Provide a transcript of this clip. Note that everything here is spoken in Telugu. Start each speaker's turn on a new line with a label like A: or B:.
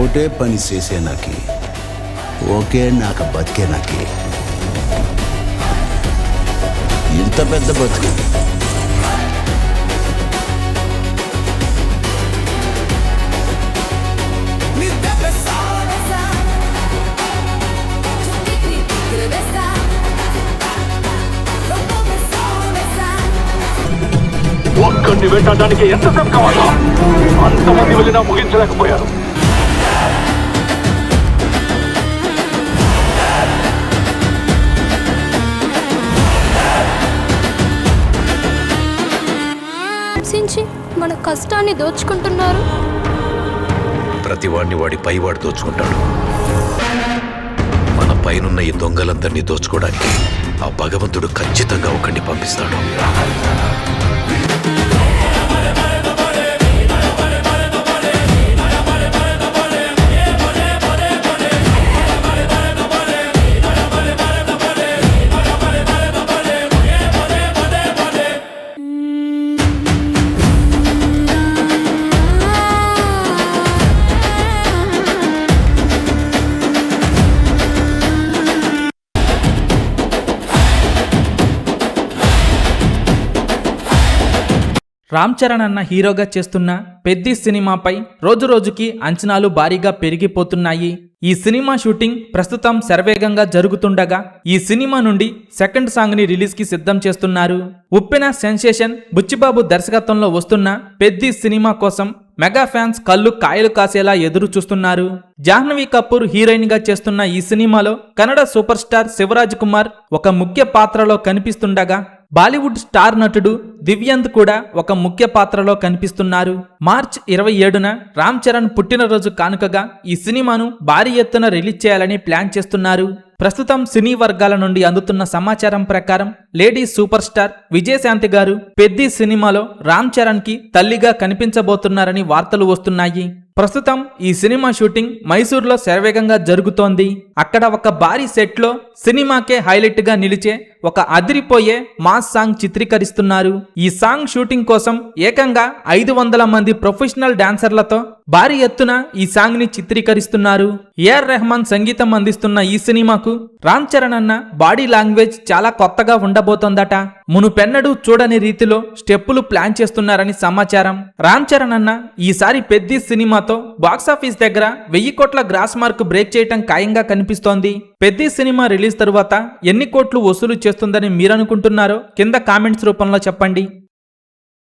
A: ఓటే పని చేసే నాకి ఓకే నాకు బతికే నాకి ఇంత పెద్ద బతుకు
B: ఒక్కడిని వెంటడానికి ఎంతసేపు కావాలా? అంతమంది వెళ్ళినా ముగించలేకపోయారు.
C: మన కష్టాన్ని దోచుకుంటున్నారు.
D: ప్రతివాడిని వాడి పైవాడు దోచుకుంటాడు. మన పైనున్న ఈ దొంగలందరినీ దోచుకోవడానికి ఆ భగవంతుడు ఖచ్చితంగా ఒకరిని పంపిస్తాడు.
E: రామ్ చరణ్ అన్న హీరోగా చేస్తున్న పెద్ది సినిమాపై రోజురోజుకి అంచనాలు భారీగా పెరిగిపోతున్నాయి. ఈ సినిమా షూటింగ్ ప్రస్తుతం శరవేగంగా జరుగుతుండగా ఈ సినిమా నుండి సెకండ్ సాంగ్ ని రిలీజ్ కి సిద్ధం చేస్తున్నారు. ఉప్పెన సెన్సేషన్ బుచ్చిబాబు దర్శకత్వంలో వస్తున్న పెద్ది సినిమా కోసం మెగా ఫ్యాన్స్ కళ్ళు కాయలు కాసేలా ఎదురు చూస్తున్నారు. జాహ్నవి కపూర్ హీరోయిన్ గా చేస్తున్న ఈ సినిమాలో కన్నడ సూపర్ స్టార్ శివరాజ్ కుమార్ ఒక ముఖ్య పాత్రలో కనిపిస్తుండగా బాలీవుడ్ స్టార్ నటుడు దివ్యంత్ కూడా ఒక ముఖ్య పాత్రలో కనిపిస్తున్నారు. మార్చ్ 27న రామ్ చరణ్ పుట్టినరోజు కానుకగా ఈ సినిమాను భారీ ఎత్తున రిలీజ్ చేయాలని ప్లాన్ చేస్తున్నారు. ప్రస్తుతం సినీ వర్గాల నుండి అందుతున్న సమాచారం ప్రకారం లేడీ సూపర్ స్టార్ విజయశాంతి గారు పెద్ది సినిమాలో రామ్ చరణ్ కి తల్లిగా కనిపించబోతున్నారని వార్తలు వస్తున్నాయి. ప్రస్తుతం ఈ సినిమా షూటింగ్ మైసూర్లో శరవేగంగా జరుగుతోంది. అక్కడ ఒక భారీ సెట్ లో సినిమాకే హైలైట్ గా నిలిచే ఒక అదిరిపోయే మాస్ సాంగ్ చిత్రీకరిస్తున్నారు. ఈ సాంగ్ షూటింగ్ కోసం ఏకంగా 500 మంది ప్రొఫెషనల్ డాన్సర్లతో భారీ ఎత్తున ఈ సాంగ్ ని చిత్రీకరిస్తున్నారు. ఏఆర్ రెహమాన్ సంగీతం అందిస్తున్న ఈ సినిమాకు రామ్ చరణ్ అన్న బాడీ లాంగ్వేజ్ చాలా కొత్తగా ఉండబోతోందట. మునుపెన్నడూ చూడని రీతిలో స్టెప్పులు ప్లాన్ చేస్తున్నారని సమాచారం. రామ్ చరణ్ అన్న ఈసారి పెద్ది సినిమాతో బాక్సాఫీస్ దగ్గర 1000 కోట్ల గ్రాస్ మార్క్ బ్రేక్ చేయటం ఖాయంగా కనిపిస్తోంది. పెద్ది సినిమా రిలీజ్ తరువాత ఎన్ని కోట్లు వసూలు చేస్తుందని మీరనుకుంటున్నారో కింద కామెంట్స్ రూపంలో చెప్పండి.